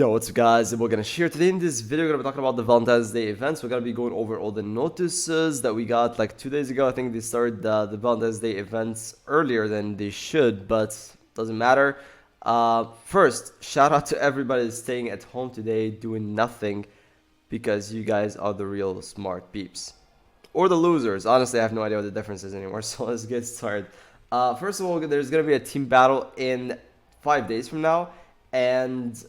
Yo, what's up guys? We're gonna share today in this video. We're gonna be talking about the Valentine's Day events. We're gonna be going over all the notices that we got like 2 days ago. I think they started the Valentine's Day events earlier than they should, but doesn't matter. First, shout out to everybody that's staying at home today doing nothing because you guys are the real smart peeps. Or the losers. Honestly, I have no idea what the difference is anymore, so let's get started. First of all, there's gonna be a team battle in 5 days from now, and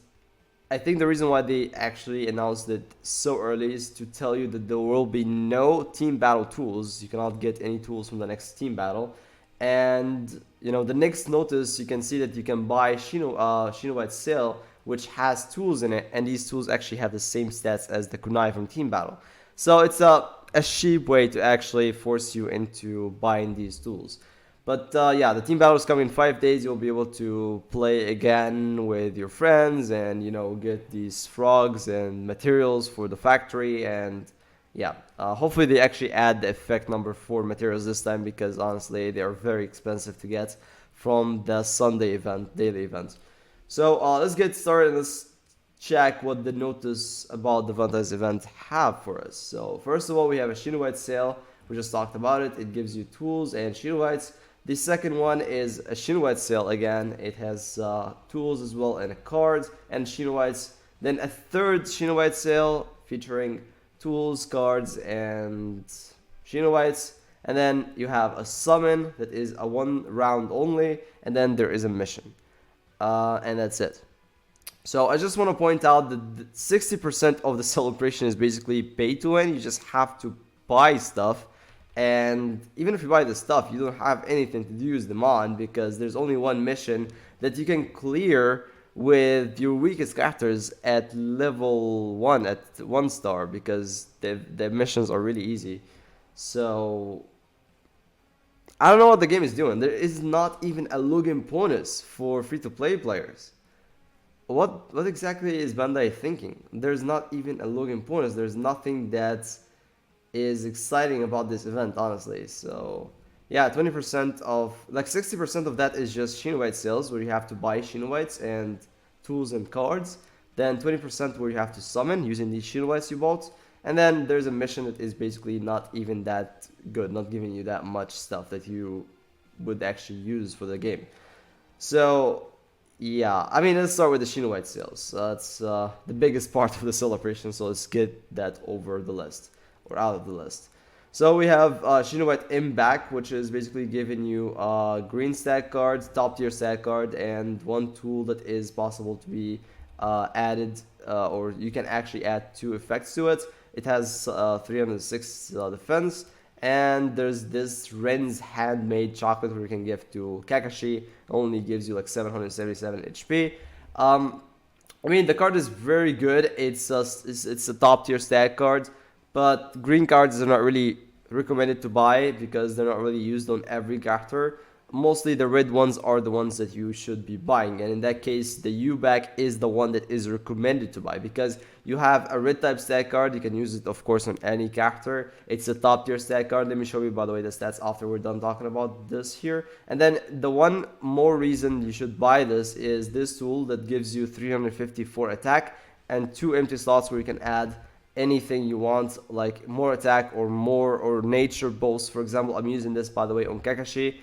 I think the reason why they actually announced it so early is to tell you that there will be no team battle tools. You cannot get any tools from the next team battle. And the next notice, you can see that you can buy Shinobite Sale, which has tools in it, and these tools actually have the same stats as the kunai from team battle. So it's a cheap way to actually force you into buying these tools. But yeah, the team battle is coming in 5 days. You'll be able to play again with your friends and get these frogs and materials for the factory. And yeah, hopefully they actually add the effect number 4 materials this time, because honestly they are very expensive to get from the Sunday event, daily event. So let's get started and let's check what the notice about the Valentine's event have for us. So first of all, we have a Shinobite sale. We just talked about it. It gives you tools and Shinobites. The second one is a Shinobite sale again. It has tools as well and cards and Shinobites. Then a third Shinobite sale featuring tools, cards, and Shinobites. And then you have a summon that is a 1 round only. And then there is a mission. And that's it. So I just want to point out that 60% of the celebration is basically pay to win. You just have to buy stuff. And even if you buy the stuff, you don't have anything to use them on, because there's only one mission that you can clear with your weakest characters at level 1, at 1 star, because the missions are really easy. So I don't know what the game is doing. There is not even a login bonus for free-to-play players. What exactly is Bandai thinking? There's not even a login bonus. There's nothing that is exciting about this event, honestly. So yeah, 20% of, like 60% of that is just Shinobite sales, where you have to buy Shinobites and tools and cards. Then 20% where you have to summon using these Shinobites you bought. And then there's a mission that is basically not even that good, not giving you that much stuff that you would actually use for the game. So yeah, I mean, let's start with the Shinobite sales. That's the biggest part of the celebration, so let's get that over the list, or out of the list. So we have Shinobite M back, which is basically giving you green stat cards, top tier stat card, and one tool that is possible to be added, or you can actually add 2 effects to it. It has 306 defense, and there's this Ren's handmade chocolate where you can give to Kakashi. Only gives you like 777 HP. I mean, the card is very good. It's a top tier stat card. But green cards are not really recommended to buy because they're not really used on every character. Mostly the red ones are the ones that you should be buying. And in that case, the U-back is the one that is recommended to buy, because you have a red type stat card. You can use it, of course, on any character. It's a top tier stat card. Let me show you, by the way, the stats after we're done talking about this here. And then the one more reason you should buy this is this tool that gives you 354 attack and 2 empty slots where you can add anything you want, like more attack or more or nature boost. For example, I'm using this, by the way, on Kakashi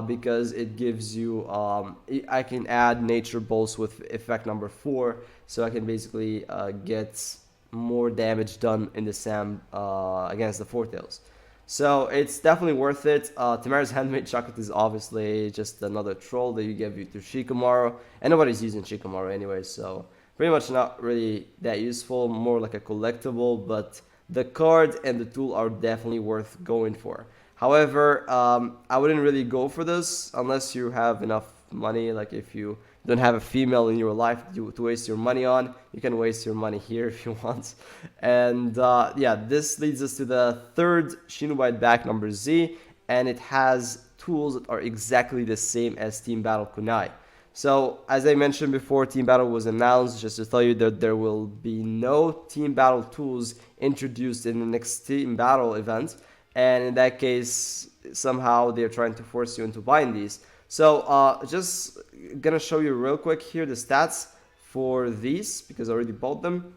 because it gives you I can add nature boost with effect number 4, so I can basically get more damage done in the SAM against the Four Tails. So it's definitely worth it. Tamara's handmade chocolate is obviously just another troll that you give to Shikamaru, and nobody's using Shikamaru anyway, so pretty much not really that useful, more like a collectible, but the card and the tool are definitely worth going for. However, I wouldn't really go for this unless you have enough money. Like if you don't have a female in your life to waste your money on, you can waste your money here if you want. And yeah, this leads us to the third Shinobite back, number Z, and it has tools that are exactly the same as Team Battle Kunai. So, as I mentioned before, Team Battle was announced, just to tell you that there will be no Team Battle tools introduced in the next Team Battle event. And in that case, somehow they're trying to force you into buying these. So, just gonna show you real quick here the stats for these because I already bought them.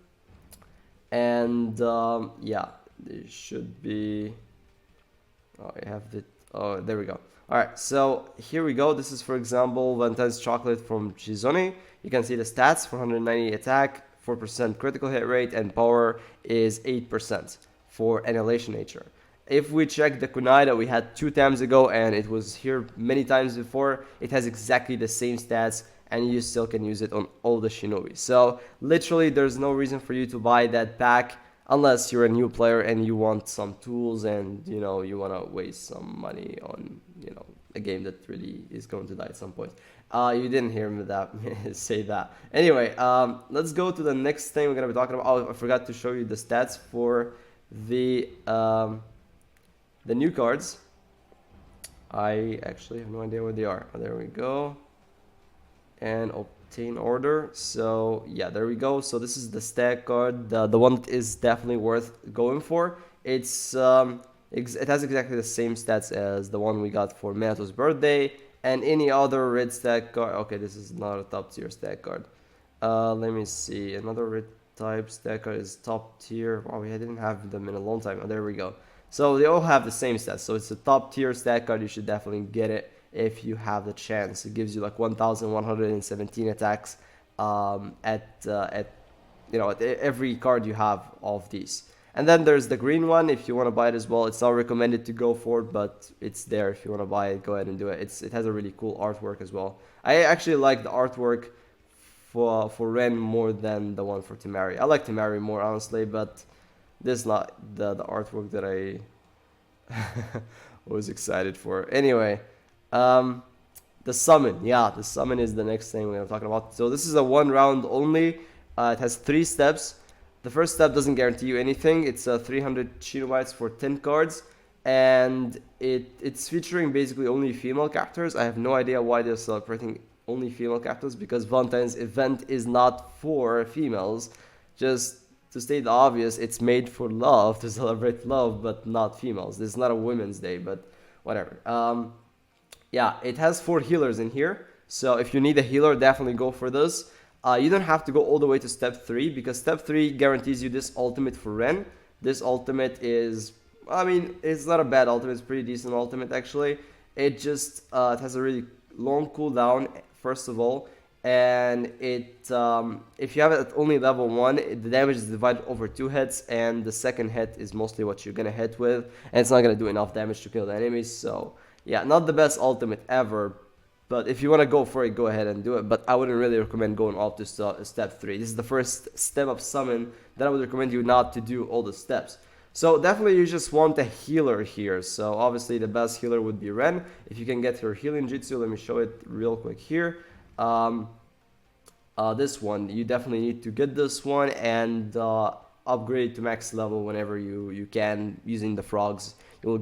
And yeah, they should be. Oh, I have the. Oh, there we go. All right, so here we go. This is, for example, Valentine's chocolate from Chizone. You can see the stats: 490 attack, 4% critical hit rate, and power is 8% for Annihilation Nature. If we check the kunai that we had 2 times ago, and it was here many times before, it has exactly the same stats, and you still can use it on all the shinobi. So literally, there's no reason for you to buy that pack unless you're a new player and you want some tools and you want to waste some money on a game that really is going to die at some point. You didn't hear me say that. Anyway, let's go to the next thing we're gonna be talking about. Oh, I forgot to show you the stats for the new cards. I actually have no idea where they are. Oh, there we go. And obtain order. So yeah, there we go. So this is the stack card, the one that is definitely worth going for. It has exactly the same stats as the one we got for Minato's birthday and any other red stack card. Okay, this is not a top tier stack card. Let me see. Another red type stack card is top tier. Wow, I didn't have them in a long time. Oh, there we go. So they all have the same stats. So it's a top tier stack card. You should definitely get it if you have the chance. It gives you like 1,117 attacks at every card you have of these. And then there's the green one if you want to buy it as well. It's not recommended to go for it, but it's there if you want to buy it. Go ahead and do it. It has a really cool artwork as well. I actually like the artwork for Ren more than the one for Temari. I like Temari more honestly, but this is not the artwork that I was excited for. Anyway. The summon, the summon is the next thing we're gonna talk about. So this is a 1 round only. It has 3 steps. The first step doesn't guarantee you anything. It's 300 Shinobites for 10 cards, and it's featuring basically only female characters. I have no idea why they're celebrating only female characters because Valentine's event is not for females. Just to state the obvious, it's made for love, to celebrate love, but not females. This is not a Women's Day, but whatever. Yeah, it has 4 healers in here. So if you need a healer, definitely go for this. You don't have to go all the way to step 3 because step 3 guarantees you this ultimate for Ren. This ultimate is, it's not a bad ultimate. It's pretty decent ultimate actually. It just it has a really long cooldown first of all. And if you have it at only level 1, the damage is divided over 2 hits. And the second hit is mostly what you're going to hit with. And it's not going to do enough damage to kill the enemies. So yeah, not the best ultimate ever, but if you want to go for it, go ahead and do it. But I wouldn't really recommend going up to step 3. This is the first step of summon that I would recommend you not to do all the steps. So definitely you just want a healer here. So obviously the best healer would be Ren. If you can get her healing jutsu, let me show it real quick here. This one, you definitely need to get this one and upgrade to max level whenever you can using the frogs you'll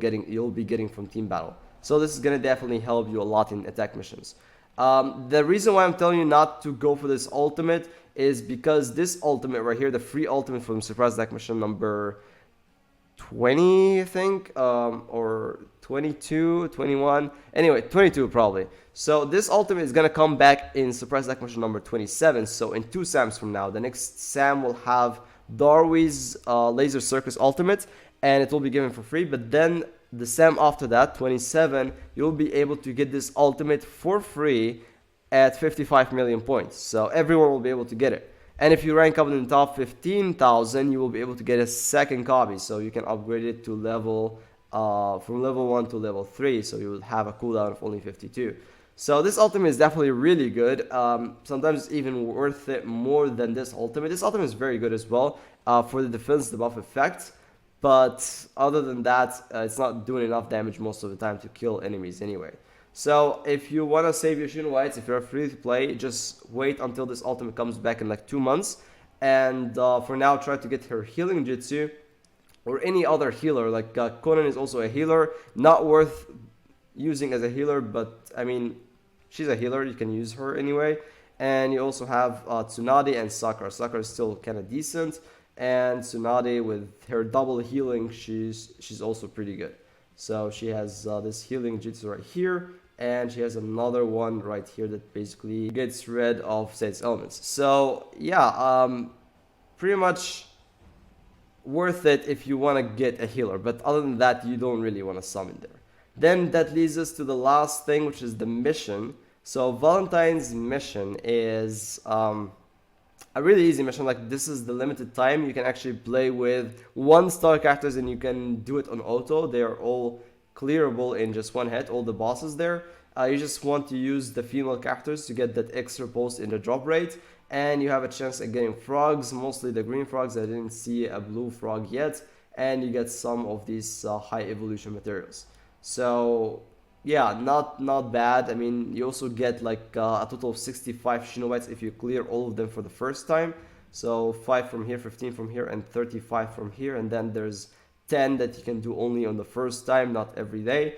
be getting from team battle. So this is going to definitely help you a lot in attack missions. The reason why I'm telling you not to go for this ultimate is because this ultimate right here, the free ultimate from surprise attack mission number 20, I think, or 22, 21. Anyway, 22 probably. So this ultimate is going to come back in surprise attack mission number 27. So in 2 SAMs from now, the next SAM will have Darwin's Laser Circus ultimate, and it will be given for free. But then the SAM after that, 27, you'll be able to get this ultimate for free at 55 million points. So everyone will be able to get it. And if you rank up in the top 15,000, you will be able to get a second copy. So you can upgrade it to level, from level 1 to level 3. So you will have a cooldown of only 52. So this ultimate is definitely really good. Sometimes it's even worth it more than this ultimate. This ultimate is very good as well for the defense debuff effect. But other than that, it's not doing enough damage most of the time to kill enemies anyway. So if you want to save your Shinobites, if you're free to play, just wait until this ultimate comes back in like 2 months. And for now, try to get her healing jutsu or any other healer. Like Conan is also a healer, not worth using as a healer, but I mean, she's a healer, you can use her anyway. And you also have Tsunade and Sakura. Sakura is still kind of decent. And Tsunade with her double healing, she's also pretty good. So she has this healing jutsu right here. and she has another one right here that basically gets rid of Sage's elements. So yeah, pretty much worth it if you want to get a healer, but other than that, you don't really want to summon there. Then that leads us to the last thing, which is the mission. So Valentine's mission is a really easy mission. Like, this is the limited time you can actually play with 1-star characters, and you can do it on auto. They are all clearable in just one hit, all the bosses there. You just want to use the female characters to get that extra boost in the drop rate, and you have a chance at getting frogs, mostly the green frogs. I didn't see a blue frog yet, and you get some of these high evolution materials. So yeah, not bad. I mean, you also get like a total of 65 Shinobites if you clear all of them for the first time. So 5 from here, 15 from here, and 35 from here, and then there's 10 that you can do only on the first time, not every day.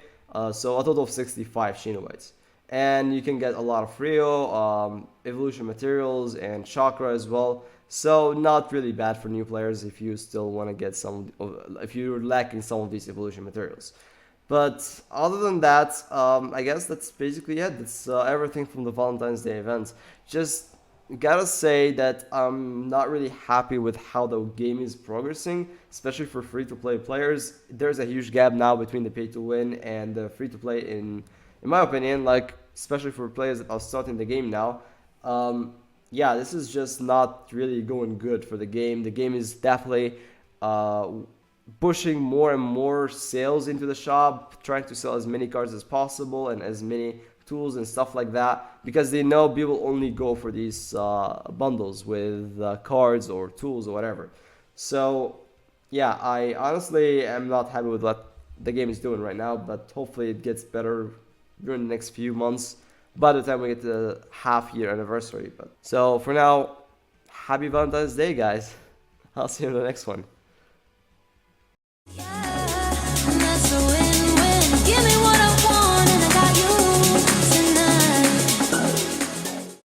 So a total of 65 Shinobites. And you can get a lot of Rio, evolution materials, and chakra as well. So not really bad for new players if you still want to get some, if you're lacking some of these evolution materials. But other than that, I guess that's basically it. That's everything from the Valentine's Day event. Just gotta say that I'm not really happy with how the game is progressing, especially for free-to-play players. There's a huge gap now between the pay-to-win and the free-to-play, in my opinion, like, especially for players that are starting the game now. Yeah, this is just not really going good for the game. The game is definitely pushing more and more sales into the shop, trying to sell as many cards as possible and as many tools and stuff like that, because they know people only go for these bundles with cards or tools or whatever. So yeah, I honestly am not happy with what the game is doing right now, but hopefully it gets better during the next few months by the time we get to the half-year anniversary. But so for now, happy Valentine's Day, guys. I'll see you in the next one.